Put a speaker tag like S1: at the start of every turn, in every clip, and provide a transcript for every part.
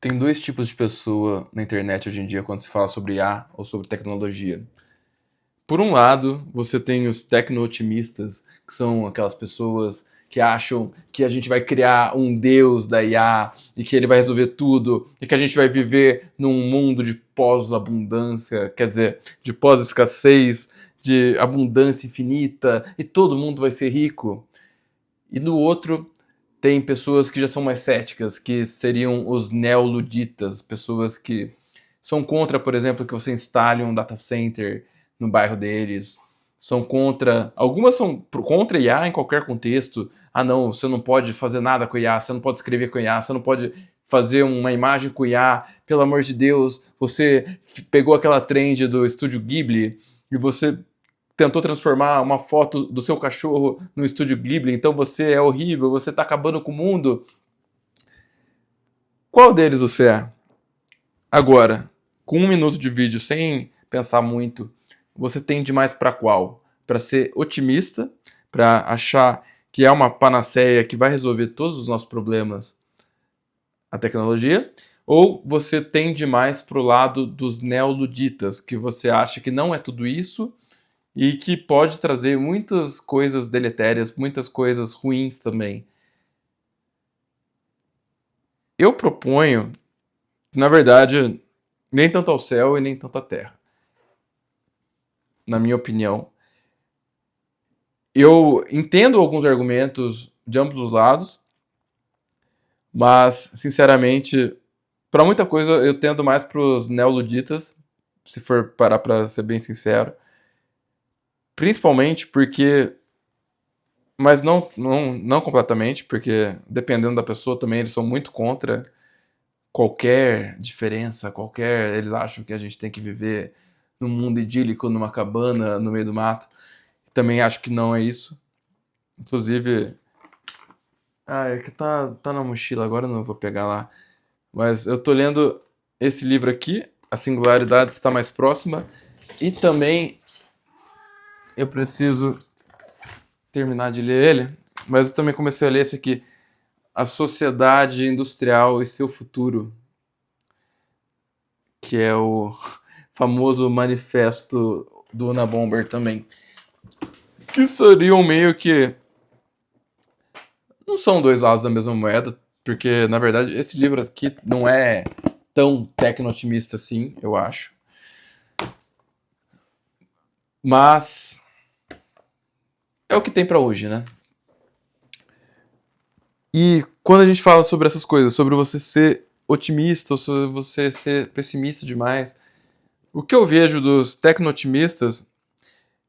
S1: Tem dois tipos de pessoa na internet hoje em dia quando se fala sobre IA ou sobre tecnologia. Por um lado, você tem os tecno-otimistas, que são aquelas pessoas que acham que a gente vai criar um deus da IA e que ele vai resolver tudo e que a gente vai viver num mundo de pós-abundância, quer dizer, de pós-escassez, de abundância infinita e todo mundo vai ser rico. E no outro, tem pessoas que já são mais céticas, que seriam os neoluditas, pessoas que são contra, por exemplo, que você instale um data center no bairro deles, são contra, algumas são contra IA em qualquer contexto. Ah, não, você não pode fazer nada com IA, você não pode escrever com IA, você não pode fazer uma imagem com IA, pelo amor de Deus, você pegou aquela trend do Estúdio Ghibli e você tentou transformar uma foto do seu cachorro no Estúdio Ghibli, então você é horrível, você tá acabando com o mundo. Qual deles você é? Agora, com 1 minuto de vídeo sem pensar muito, você tende mais para qual? Para ser otimista, para achar que é uma panaceia que vai resolver todos os nossos problemas, a tecnologia? Ou você tende mais para o lado dos neoluditas, que você acha que não é tudo isso e que pode trazer muitas coisas deletérias, muitas coisas ruins também? Eu proponho, na verdade, nem tanto ao céu e nem tanto à terra. Na minha opinião, eu entendo alguns argumentos de ambos os lados, mas, sinceramente, para muita coisa eu tendo mais para os neoluditas, se for parar para ser bem sincero. Principalmente porque, mas não completamente, porque dependendo da pessoa também eles são muito contra qualquer diferença, qualquer. Eles acham que a gente tem que viver num mundo idílico, numa cabana, no meio do mato. Também acho que não é isso. Inclusive. Ah, é que tá na mochila, agora eu não vou pegar lá. Mas eu tô lendo esse livro aqui, A Singularidade Está Mais Próxima. E também eu preciso terminar de ler ele. Mas eu também comecei a ler esse aqui, A Sociedade Industrial e Seu Futuro, que é o famoso manifesto do Unabomber também. Que seriam meio que. Não são dois lados da mesma moeda, porque na verdade esse livro aqui não é tão tecno-otimista assim, eu acho. Mas é o que tem pra hoje, né? E quando a gente fala sobre essas coisas, sobre você ser otimista ou sobre você ser pessimista demais, o que eu vejo dos tecno-otimistas,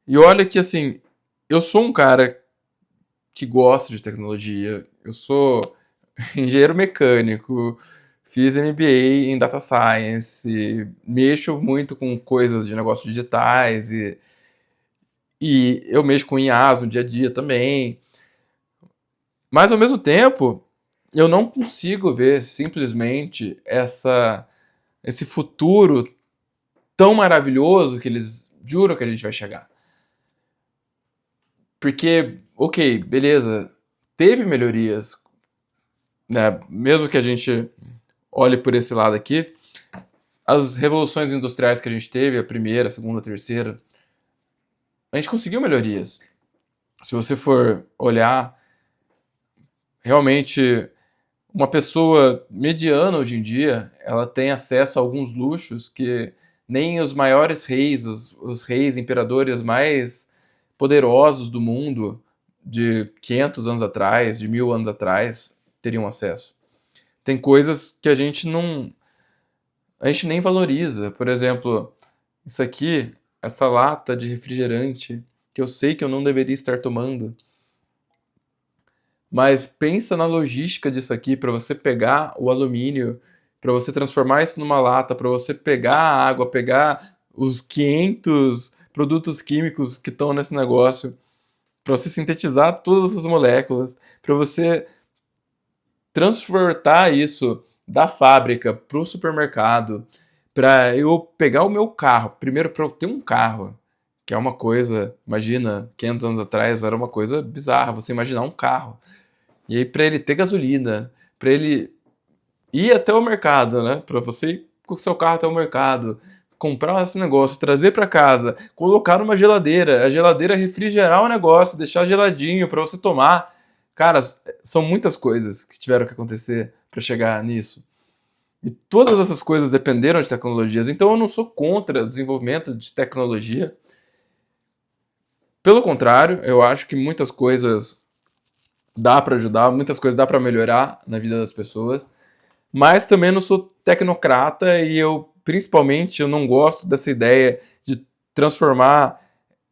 S1: e olha que assim, eu sou um cara que gosta de tecnologia, eu sou engenheiro mecânico, fiz MBA em Data Science, mexo muito com coisas de negócios digitais e eu mexo com IaaS no dia a dia também. Mas ao mesmo tempo, eu não consigo ver simplesmente esse futuro tão maravilhoso que eles juram que a gente vai chegar. Porque, ok, beleza, teve melhorias, né? Mesmo que a gente olhe por esse lado aqui, as revoluções industriais que a gente teve, a primeira, a segunda, a terceira, a gente conseguiu melhorias. Se você for olhar, realmente, uma pessoa mediana hoje em dia, ela tem acesso a alguns luxos que nem os maiores reis, os reis, imperadores mais poderosos do mundo, de 500 anos atrás, de 1000 anos atrás, teriam acesso. Tem coisas que a gente nem valoriza. Por exemplo, isso aqui, essa lata de refrigerante, que eu sei que eu não deveria estar tomando. Mas pensa na logística disso aqui para você pegar o alumínio, para você transformar isso numa lata, para você pegar a água, pegar os 500 produtos químicos que estão nesse negócio, para você sintetizar todas as moléculas, para você transportar isso da fábrica para o supermercado, para eu pegar o meu carro. Primeiro, para eu ter um carro, que é uma coisa, imagina, 500 anos atrás era uma coisa bizarra você imaginar um carro. E aí, para ele ter gasolina, para ele ir até o mercado, né? Para você ir com o seu carro até o mercado, comprar esse negócio, trazer para casa, colocar numa geladeira, a geladeira refrigerar o negócio, deixar geladinho para você tomar. Cara, são muitas coisas que tiveram que acontecer para chegar nisso. E todas essas coisas dependeram de tecnologias. Então eu não sou contra o desenvolvimento de tecnologia. Pelo contrário, eu acho que muitas coisas dá para ajudar, muitas coisas dá para melhorar na vida das pessoas. Mas também não sou tecnocrata e eu, principalmente, eu não gosto dessa ideia de transformar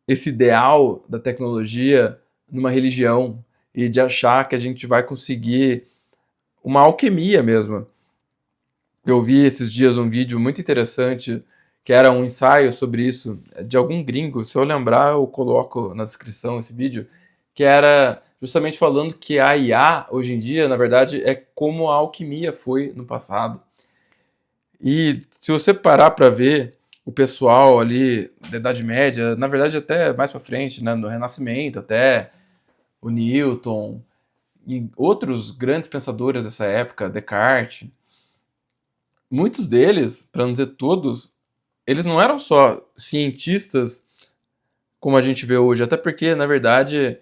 S1: esse ideal da tecnologia numa religião e de achar que a gente vai conseguir uma alquimia mesmo. Eu vi esses dias um vídeo muito interessante que era um ensaio sobre isso de algum gringo. Se eu lembrar, eu coloco na descrição esse vídeo, que era justamente falando que a IA hoje em dia, na verdade, é como a alquimia foi no passado. E se você parar para ver o pessoal ali da Idade Média, na verdade até mais para frente, né, no Renascimento, até o Newton e outros grandes pensadores dessa época, Descartes, muitos deles, para não dizer todos, eles não eram só cientistas como a gente vê hoje, até porque, na verdade,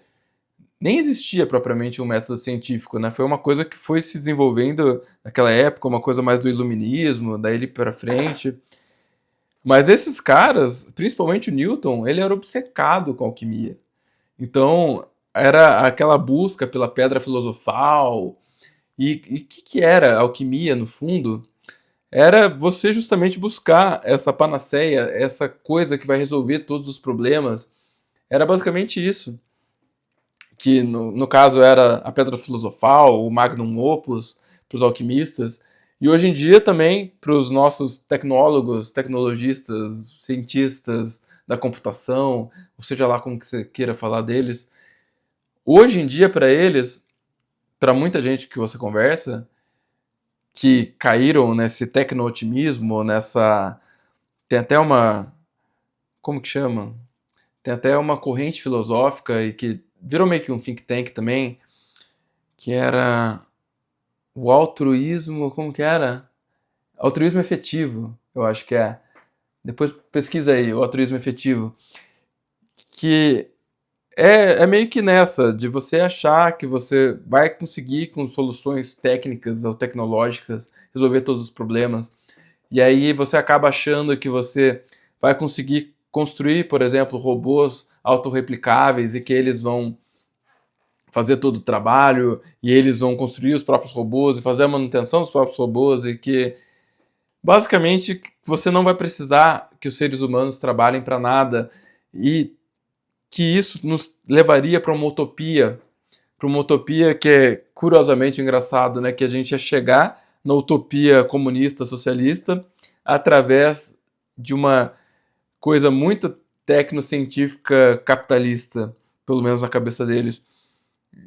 S1: nem existia propriamente um método científico, né? Foi uma coisa que foi se desenvolvendo naquela época, uma coisa mais do iluminismo, daí para frente. Mas esses caras, principalmente o Newton, ele era obcecado com a alquimia. Então, era aquela busca pela pedra filosofal. E o que era a alquimia, no fundo? Era você justamente buscar essa panaceia, essa coisa que vai resolver todos os problemas. Era basicamente isso. Que no caso era a pedra filosofal, o magnum opus para os alquimistas. E hoje em dia também para os nossos tecnólogos, tecnologistas, cientistas da computação, ou seja lá como que você queira falar deles. Hoje em dia para eles, para muita gente que você conversa, que caíram nesse tecno-otimismo, nessa... Tem até uma... Como que chama? Tem até uma corrente filosófica e que virou meio que um think tank também, que era o altruísmo, como que era? Altruísmo efetivo, eu acho que é. Depois pesquisa aí, o altruísmo efetivo. Que é meio que nessa, de você achar que você vai conseguir, com soluções técnicas ou tecnológicas, resolver todos os problemas. E aí você acaba achando que você vai conseguir construir, por exemplo, robôs autorreplicáveis e que eles vão fazer todo o trabalho e eles vão construir os próprios robôs e fazer a manutenção dos próprios robôs e que basicamente você não vai precisar que os seres humanos trabalhem para nada e que isso nos levaria para uma utopia que é curiosamente engraçado, né, que a gente ia chegar na utopia comunista socialista através de uma coisa muito tecnocientífica capitalista, pelo menos na cabeça deles.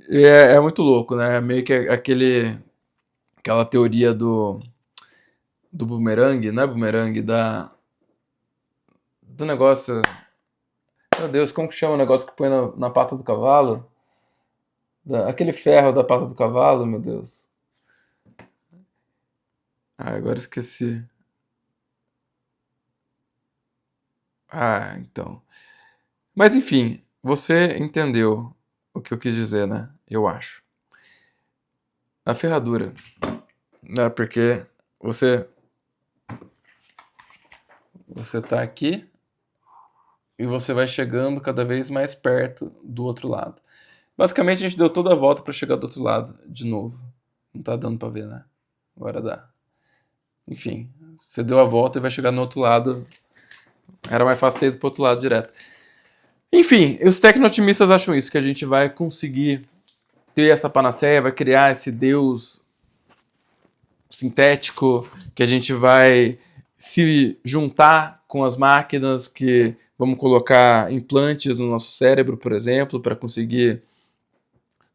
S1: E é muito louco, né? Meio que aquela teoria do bumerangue, não é bumerangue, do negócio. Meu Deus, como que chama o negócio que põe na pata do cavalo? Aquele ferro da pata do cavalo, meu Deus. Ah, agora esqueci. Ah, então. Mas enfim, você entendeu o que eu quis dizer, né? Eu acho. A ferradura, né? Porque você você tá aqui e você vai chegando cada vez mais perto do outro lado. Basicamente a gente deu toda a volta para chegar do outro lado de novo. Não tá dando para ver, né? Agora dá. Enfim, você deu a volta e vai chegar no outro lado. Era mais fácil ter ido pro outro lado direto. Enfim, os tecno-otimistas acham isso, que a gente vai conseguir ter essa panaceia, vai criar esse Deus sintético, que a gente vai se juntar com as máquinas, que vamos colocar implantes no nosso cérebro, por exemplo, para conseguir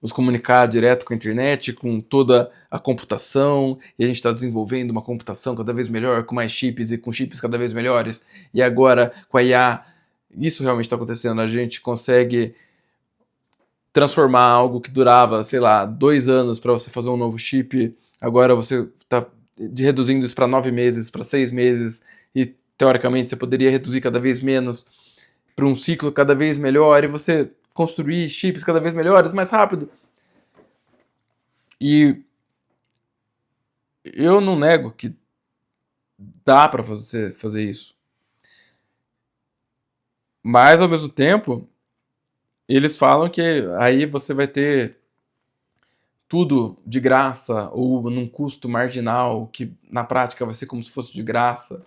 S1: nos comunicar direto com a internet, com toda a computação, e a gente está desenvolvendo uma computação cada vez melhor, com mais chips e com chips cada vez melhores, e agora com a IA, isso realmente está acontecendo, a gente consegue transformar algo que durava, sei lá, 2 anos para você fazer um novo chip, agora você está de reduzindo isso para 9 meses, para 6 meses, e teoricamente você poderia reduzir cada vez menos para um ciclo cada vez melhor, e você construir chips cada vez melhores, mais rápido. E eu não nego que dá para você fazer isso. Mas, ao mesmo tempo, eles falam que aí você vai ter tudo de graça ou num custo marginal, que na prática vai ser como se fosse de graça.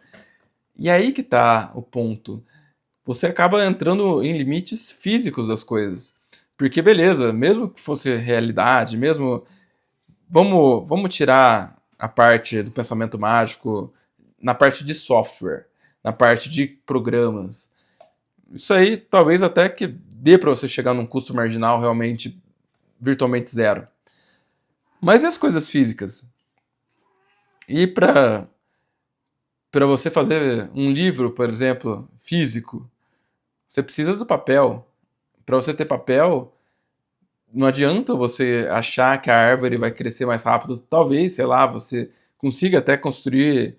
S1: E aí que tá o ponto. Você acaba entrando em limites físicos das coisas. Porque, beleza, mesmo que fosse realidade, mesmo. Vamos tirar a parte do pensamento mágico na parte de software, na parte de programas. Isso aí talvez até que dê para você chegar num custo marginal realmente virtualmente zero. Mas e as coisas físicas? E para você fazer um livro, por exemplo, físico, você precisa do papel. Para você ter papel, não adianta você achar que a árvore vai crescer mais rápido. Talvez, sei lá, você consiga até construir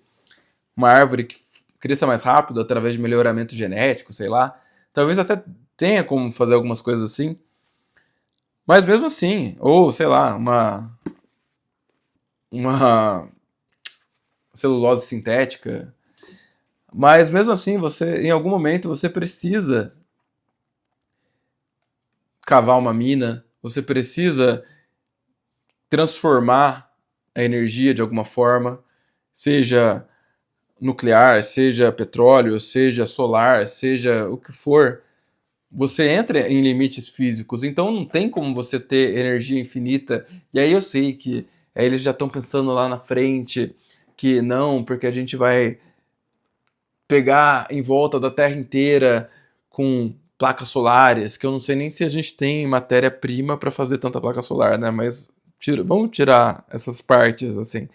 S1: uma árvore que cresça mais rápido através de melhoramento genético, sei lá. Talvez até tenha como fazer algumas coisas assim. Mas mesmo assim, ou sei lá, uma celulose sintética. Mas mesmo assim, você em algum momento você precisa cavar uma mina, você precisa transformar a energia de alguma forma, seja nuclear, seja petróleo, seja solar, seja o que for. Você entra em limites físicos, então não tem como você ter energia infinita. E aí eu sei que aí eles já estão pensando lá na frente que não, porque a gente vai pegar em volta da Terra inteira com placas solares, que eu não sei nem se a gente tem matéria-prima para fazer tanta placa solar, né? Mas vamos tirar essas partes assim.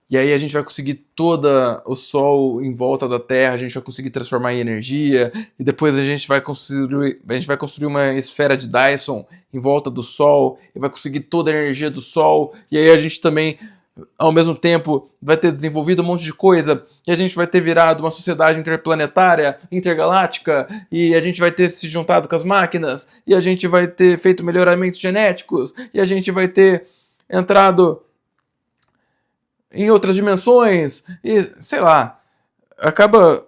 S1: E aí a gente vai conseguir todo o Sol em volta da Terra, a gente vai conseguir transformar em energia, e depois a gente vai construir uma esfera de Dyson em volta do Sol, e vai conseguir toda a energia do Sol, e aí a gente também, ao mesmo tempo, vai ter desenvolvido um monte de coisa, e a gente vai ter virado uma sociedade interplanetária, intergaláctica, e a gente vai ter se juntado com as máquinas, e a gente vai ter feito melhoramentos genéticos, e a gente vai ter entrado em outras dimensões, e sei lá, acaba.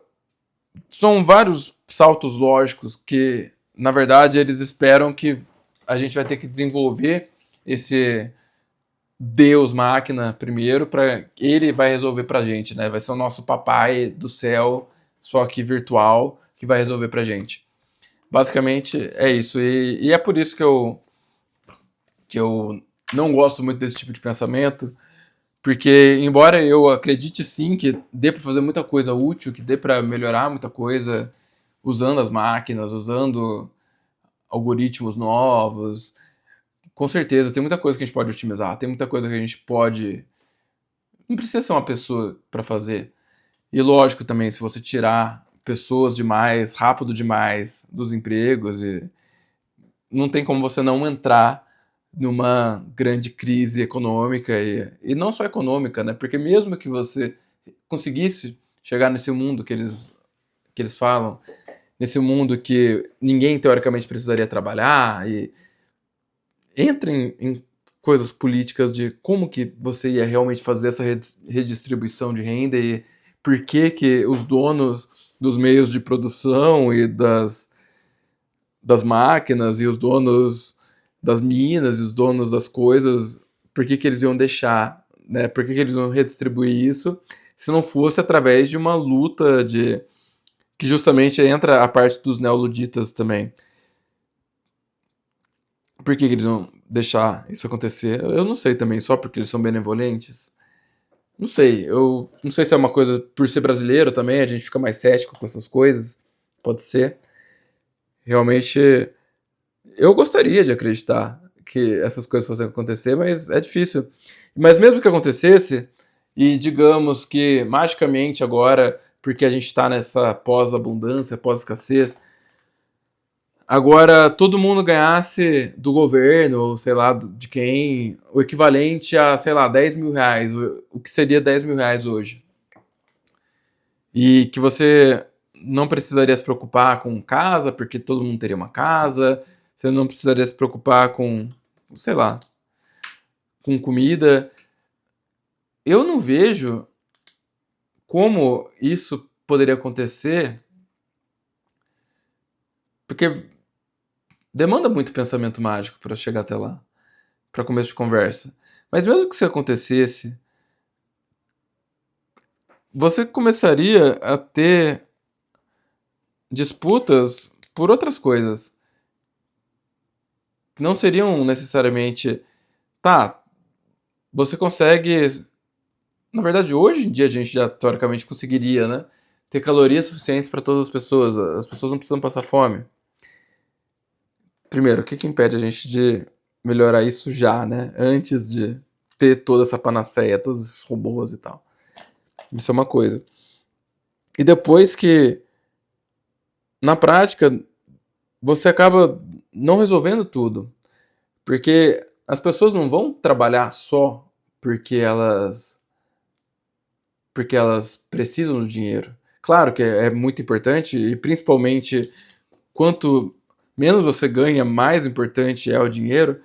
S1: São vários saltos lógicos que, na verdade, eles esperam que a gente vai ter que desenvolver esse Deus máquina primeiro, para ele vai resolver pra gente, né? Vai ser o nosso papai do céu, só que virtual, que vai resolver pra gente. Basicamente é isso. E é por isso que eu não gosto muito desse tipo de pensamento. Porque, embora eu acredite sim que dê para fazer muita coisa útil, que dê para melhorar muita coisa usando as máquinas, usando algoritmos novos, com certeza tem muita coisa que a gente pode otimizar, tem muita coisa que a gente pode. Não precisa ser uma pessoa para fazer. E lógico também, se você tirar pessoas demais, rápido demais dos empregos, não tem como você não entrar numa grande crise econômica e não só econômica, né? Porque mesmo que você conseguisse chegar nesse mundo que eles falam, nesse mundo que ninguém teoricamente precisaria trabalhar, e entra em coisas políticas de como que você ia realmente fazer essa redistribuição de renda e por que que os donos dos meios de produção e das máquinas e os donos das minas e os donos das coisas, por que que eles iam deixar, né? Por que que eles iam redistribuir isso se não fosse através de uma luta de que justamente entra a parte dos neoluditas também. Por que que eles iam deixar isso acontecer? Eu não sei também, só porque eles são benevolentes. Não sei, eu não sei se é uma coisa por ser brasileiro também, a gente fica mais cético com essas coisas, pode ser. Realmente eu gostaria de acreditar que essas coisas fossem acontecer, mas é difícil. Mas mesmo que acontecesse, e digamos que magicamente agora, porque a gente está nessa pós-abundância, pós-escassez, agora todo mundo ganhasse do governo, ou sei lá, de quem, o equivalente a, sei lá, 10 mil reais, o que seria 10 mil reais hoje. E que você não precisaria se preocupar com casa, porque todo mundo teria uma casa, você não precisaria se preocupar com, sei lá, com comida. Eu não vejo como isso poderia acontecer, porque demanda muito pensamento mágico para chegar até lá, para começo de conversa. Mas mesmo que isso acontecesse, você começaria a ter disputas por outras coisas, que não seriam necessariamente. Tá, você consegue. Na verdade, hoje em dia a gente já teoricamente conseguiria, né? Ter calorias suficientes para todas as pessoas. As pessoas não precisam passar fome. Primeiro, o que impede a gente de melhorar isso já, né? Antes de ter toda essa panaceia, todos esses robôs e tal. Isso é uma coisa. E depois que, na prática, você acaba não resolvendo tudo. Porque as pessoas não vão trabalhar só porque elas precisam do dinheiro. Claro que é muito importante e principalmente quanto menos você ganha, mais importante é o dinheiro,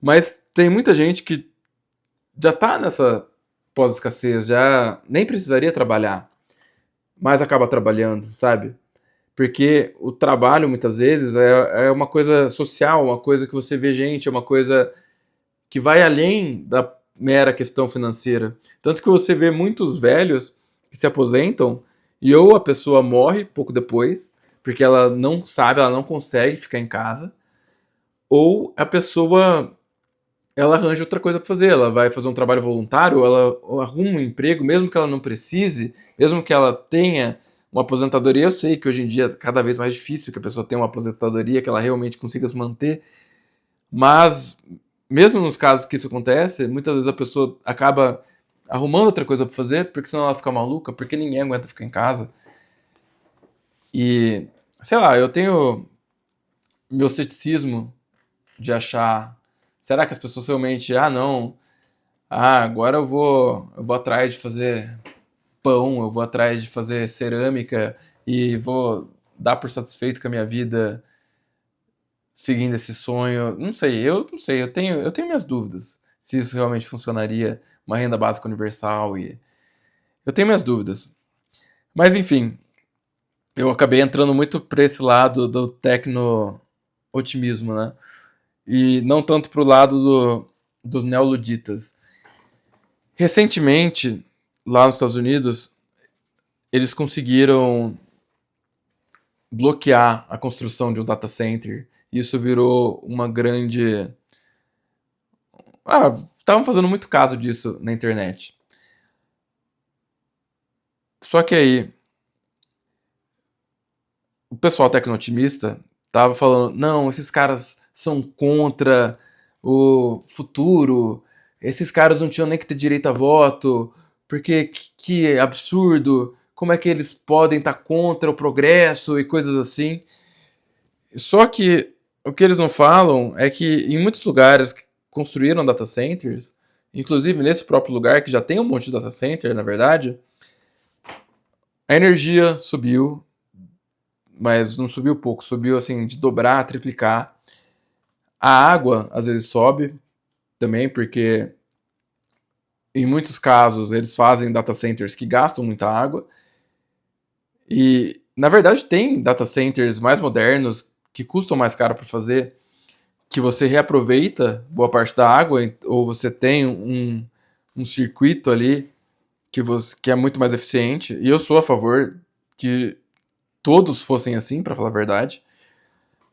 S1: mas tem muita gente que já está nessa pós-escassez, já nem precisaria trabalhar, mas acaba trabalhando, sabe? Porque o trabalho, muitas vezes, é uma coisa social, uma coisa que você vê gente, é uma coisa que vai além da mera questão financeira. Tanto que você vê muitos velhos que se aposentam e ou a pessoa morre pouco depois, porque ela não sabe, ela não consegue ficar em casa, ou a pessoa ela arranja outra coisa para fazer, ela vai fazer um trabalho voluntário, ela arruma um emprego, mesmo que ela não precise, mesmo que ela tenha uma aposentadoria. Eu sei que hoje em dia é cada vez mais difícil que a pessoa tenha uma aposentadoria, que ela realmente consiga se manter, mas mesmo nos casos que isso acontece, muitas vezes a pessoa acaba arrumando outra coisa para fazer, porque senão ela fica maluca, porque ninguém aguenta ficar em casa. E, sei lá, eu tenho meu ceticismo de achar, será que as pessoas realmente, não, agora eu vou atrás de fazer pão, eu vou atrás de fazer cerâmica e vou dar por satisfeito com a minha vida seguindo esse sonho. Não sei, eu tenho minhas dúvidas se isso realmente funcionaria, uma renda básica universal e eu tenho minhas dúvidas. Mas enfim, eu acabei entrando muito para esse lado do tecno-otimismo, né? E não tanto pro lado dos neoluditas. Recentemente, lá nos Estados Unidos, eles conseguiram bloquear a construção de um data center. Isso virou uma grande. Estavam fazendo muito caso disso na internet. Só que aí, o pessoal tecno-otimista tava falando: não, esses caras são contra o futuro, esses caras não tinham nem que ter direito a voto, porque que absurdo, como é que eles podem estar contra o progresso e coisas assim. Só que o que eles não falam é que em muitos lugares que construíram data centers, inclusive nesse próprio lugar que já tem um monte de data center, na verdade, a energia subiu, mas não subiu pouco, subiu assim de dobrar, triplicar. A água às vezes sobe também, porque em muitos casos eles fazem data centers que gastam muita água. E na verdade tem data centers mais modernos que custam mais caro para fazer, que você reaproveita boa parte da água, ou você tem um circuito ali que é muito mais eficiente. E eu sou a favor que todos fossem assim, para falar a verdade.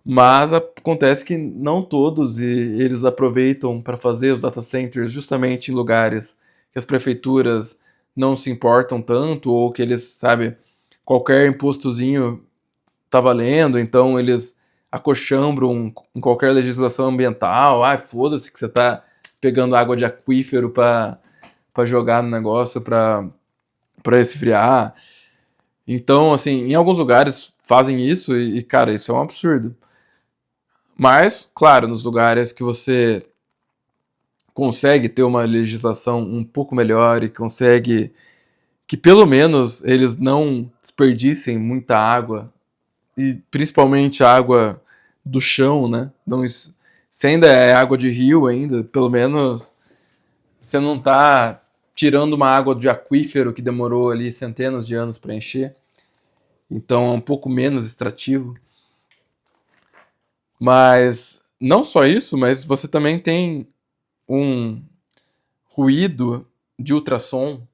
S1: Mas acontece que não todos, e eles aproveitam para fazer os data centers justamente em lugares que as prefeituras não se importam tanto, ou que eles, sabe, qualquer impostozinho tá valendo, então eles acochambram em qualquer legislação ambiental. Foda-se que você tá pegando água de aquífero para jogar no negócio para esfriar. Então, assim, em alguns lugares fazem isso e, cara, isso é um absurdo. Mas, claro, nos lugares que você consegue ter uma legislação um pouco melhor e consegue que pelo menos eles não desperdicem muita água, e principalmente água do chão, né? Não, se ainda é água de rio ainda, pelo menos você não está tirando uma água de aquífero que demorou ali centenas de anos para encher. Então é um pouco menos extrativo. Mas não só isso, mas você também tem um ruído de ultrassom.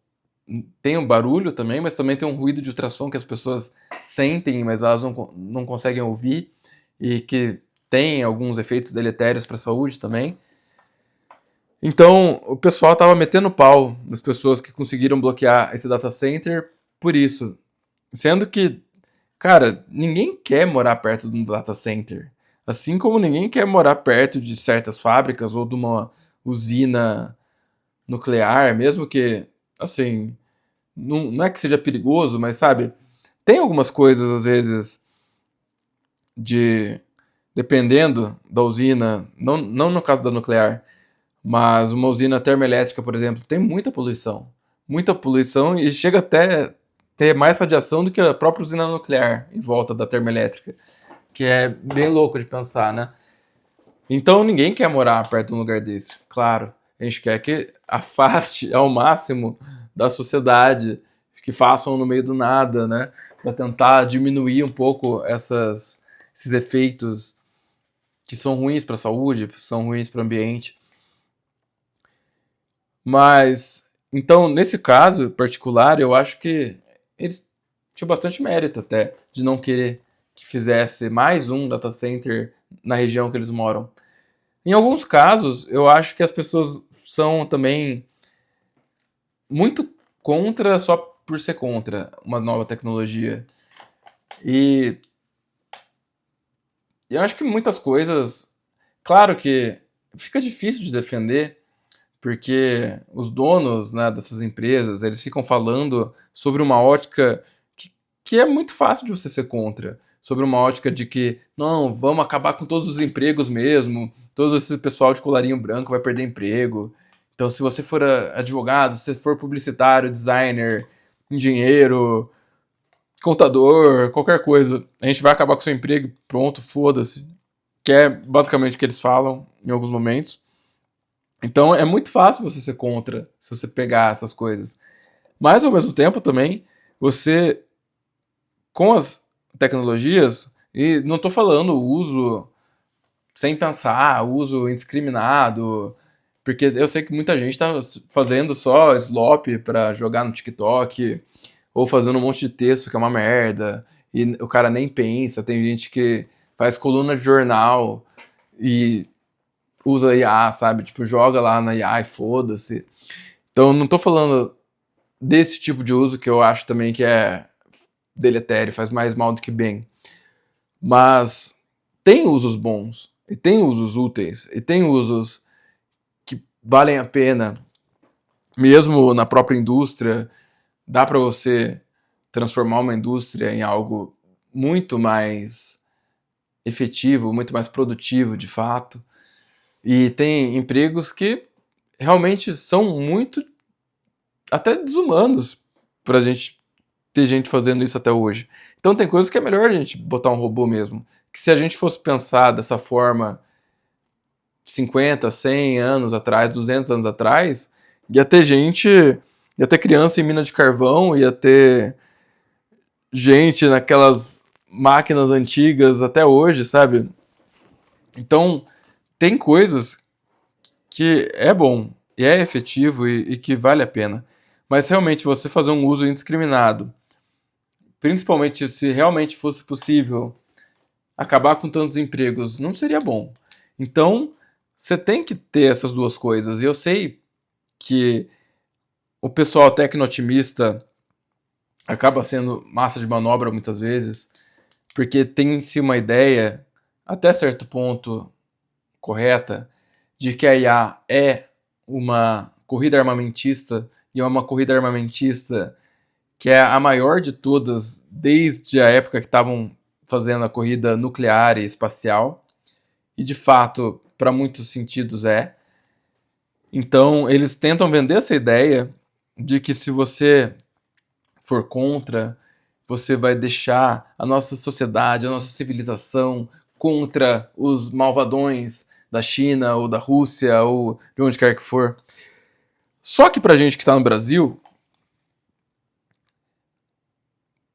S1: Tem um barulho também, mas também tem um ruído de ultrassom que as pessoas sentem, mas elas não conseguem ouvir e que tem alguns efeitos deletérios para a saúde também. Então, o pessoal estava metendo pau nas pessoas que conseguiram bloquear esse data center por isso. Sendo que, cara, ninguém quer morar perto de um data center. Assim como ninguém quer morar perto de certas fábricas ou de uma usina nuclear, mesmo que, assim, não é que seja perigoso, mas sabe, tem algumas coisas, às vezes, de. Dependendo da usina, não no caso da nuclear, mas uma usina termoelétrica, por exemplo, tem muita poluição. Muita poluição e chega até ter mais radiação do que a própria usina nuclear em volta da termoelétrica. Que é bem louco de pensar, né? Então ninguém quer morar perto de um lugar desse. Claro, a gente quer que afaste ao máximo da sociedade, que façam no meio do nada, né? Para tentar diminuir um pouco esses efeitos que são ruins para a saúde, que são ruins para o ambiente. Mas, então, nesse caso particular, eu acho que eles tinham bastante mérito até de não querer que fizesse mais um data center na região que eles moram. Em alguns casos, eu acho que as pessoas são também muito contra só por ser contra uma nova tecnologia. E eu acho que muitas coisas, claro que fica difícil de defender, porque os donos, né, dessas empresas, eles ficam falando sobre uma ótica que é muito fácil de você ser contra, sobre uma ótica de que, não, vamos acabar com todos os empregos mesmo, todo esse pessoal de colarinho branco vai perder emprego. Então, se você for advogado, se você for publicitário, designer, engenheiro, contador, qualquer coisa, a gente vai acabar com seu emprego, pronto, foda-se. Que é basicamente o que eles falam em alguns momentos. Então é muito fácil você ser contra se você pegar essas coisas. Mas ao mesmo tempo também, você, com as tecnologias, e não estou falando o uso sem pensar, uso indiscriminado, porque eu sei que muita gente está fazendo só slop para jogar no TikTok, ou fazendo um monte de texto que é uma merda, e o cara nem pensa. Tem gente que faz coluna de jornal e usa IA, sabe? Tipo, joga lá na IA e foda-se. Então, não tô falando desse tipo de uso que eu acho também que é deletério, faz mais mal do que bem. Mas tem usos bons, e tem usos úteis, e tem usos que valem a pena, mesmo na própria indústria. Dá para você transformar uma indústria em algo muito mais efetivo, muito mais produtivo de fato. E tem empregos que realmente são muito até desumanos pra gente ter gente fazendo isso até hoje. Então tem coisas que é melhor a gente botar um robô mesmo. Que se a gente fosse pensar dessa forma 50, 100 anos atrás, 200 anos atrás, ia ter gente, ia ter criança em mina de carvão, ia ter gente naquelas máquinas antigas até hoje, sabe? Então tem coisas que é bom e é efetivo e que vale a pena. Mas realmente você fazer um uso indiscriminado, principalmente se realmente fosse possível acabar com tantos empregos, não seria bom. Então, você tem que ter essas duas coisas. E eu sei que o pessoal tecno-otimista acaba sendo massa de manobra muitas vezes, porque tem-se uma ideia, até certo ponto correta, de que a IA é uma corrida armamentista, e é uma corrida armamentista que é a maior de todas desde a época que estavam fazendo a corrida nuclear e espacial. e de fato, para muitos sentidos é. Então, eles tentam vender essa ideia de que se você for contra, você vai deixar a nossa sociedade, a nossa civilização contra os malvadões da China ou da Rússia ou de onde quer que for. Só que pra gente que está no Brasil,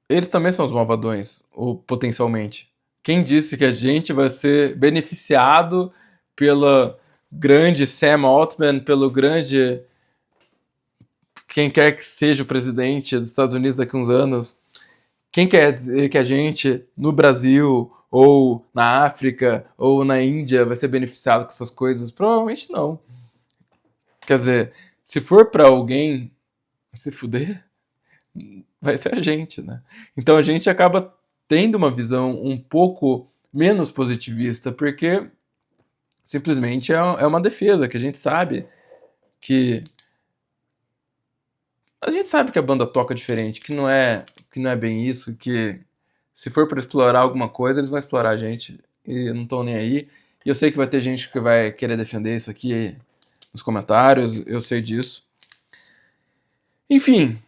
S1: eles também são os malvadões, ou potencialmente. Quem disse que a gente vai ser beneficiado pela grande Sam Altman, pelo grande quem quer que seja o presidente dos Estados Unidos daqui a uns anos? Quem quer dizer que a gente, no Brasil, ou na África, ou na Índia, vai ser beneficiado com essas coisas? Provavelmente não. Quer dizer, se for para alguém se fuder, vai ser a gente, né? Então a gente acaba tendo uma visão um pouco menos positivista, porque simplesmente é uma defesa, que a gente sabe que a banda toca diferente, que não é bem isso, que se for para explorar alguma coisa, eles vão explorar a gente e não estão nem aí. E eu sei que vai ter gente que vai querer defender isso aqui nos comentários, eu sei disso. Enfim,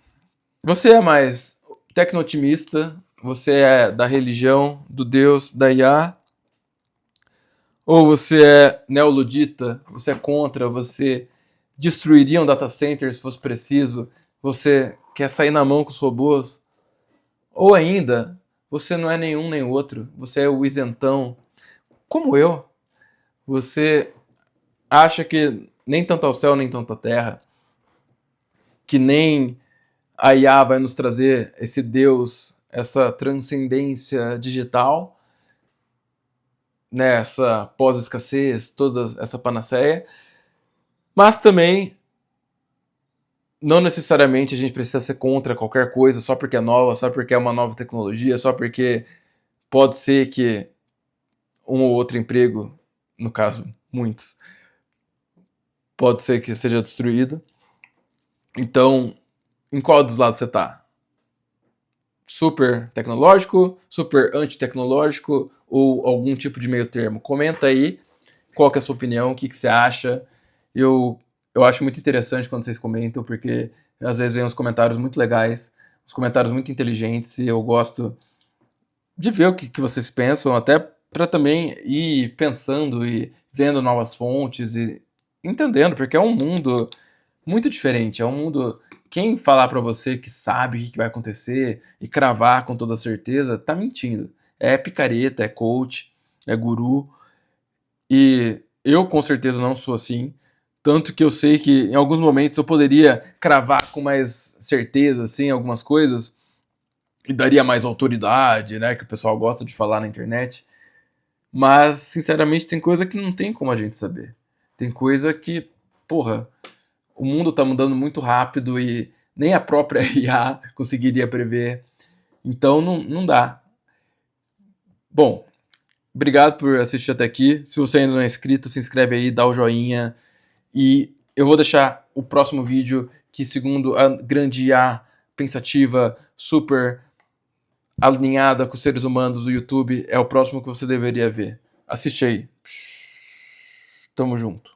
S1: você é mais tecno-otimista, você é da religião, do Deus, da IA, ou você é neoludita, você é contra, você destruiria um data center se fosse preciso, você quer sair na mão com os robôs, ou ainda, você não é nenhum nem outro, você é o isentão, como eu. Você acha que nem tanto ao céu nem tanto à terra, que nem a IA vai nos trazer esse Deus, essa transcendência digital, né, essa pós-escassez, toda essa panaceia, mas também não necessariamente a gente precisa ser contra qualquer coisa só porque é nova, só porque é uma nova tecnologia, só porque pode ser que um ou outro emprego, no caso, muitos, pode ser que seja destruído. Então, em qual dos lados você tá? Super tecnológico, super antitecnológico ou algum tipo de meio termo? Comenta aí qual que é a sua opinião, o que, que você acha. Eu acho muito interessante quando vocês comentam, porque às vezes vem uns comentários muito legais, uns comentários muito inteligentes, e eu gosto de ver o que, que vocês pensam, até para também ir pensando e vendo novas fontes e entendendo, porque é um mundo muito diferente, é um mundo. Quem falar para você que sabe o que vai acontecer e cravar com toda certeza, tá mentindo. É picareta, é coach, é guru, e eu com certeza não sou assim. Tanto que eu sei que em alguns momentos eu poderia cravar com mais certeza, assim, algumas coisas, e daria mais autoridade, né? Que o pessoal gosta de falar na internet. Mas, sinceramente, tem coisa que não tem como a gente saber. Tem coisa que, porra, o mundo tá mudando muito rápido e nem a própria IA conseguiria prever. Então não dá. Bom, obrigado por assistir até aqui. Se você ainda não é inscrito, se inscreve aí, dá o joinha. E eu vou deixar o próximo vídeo que, segundo a grande IA pensativa, super alinhada com os seres humanos do YouTube, é o próximo que você deveria ver. Assiste aí. Tamo junto.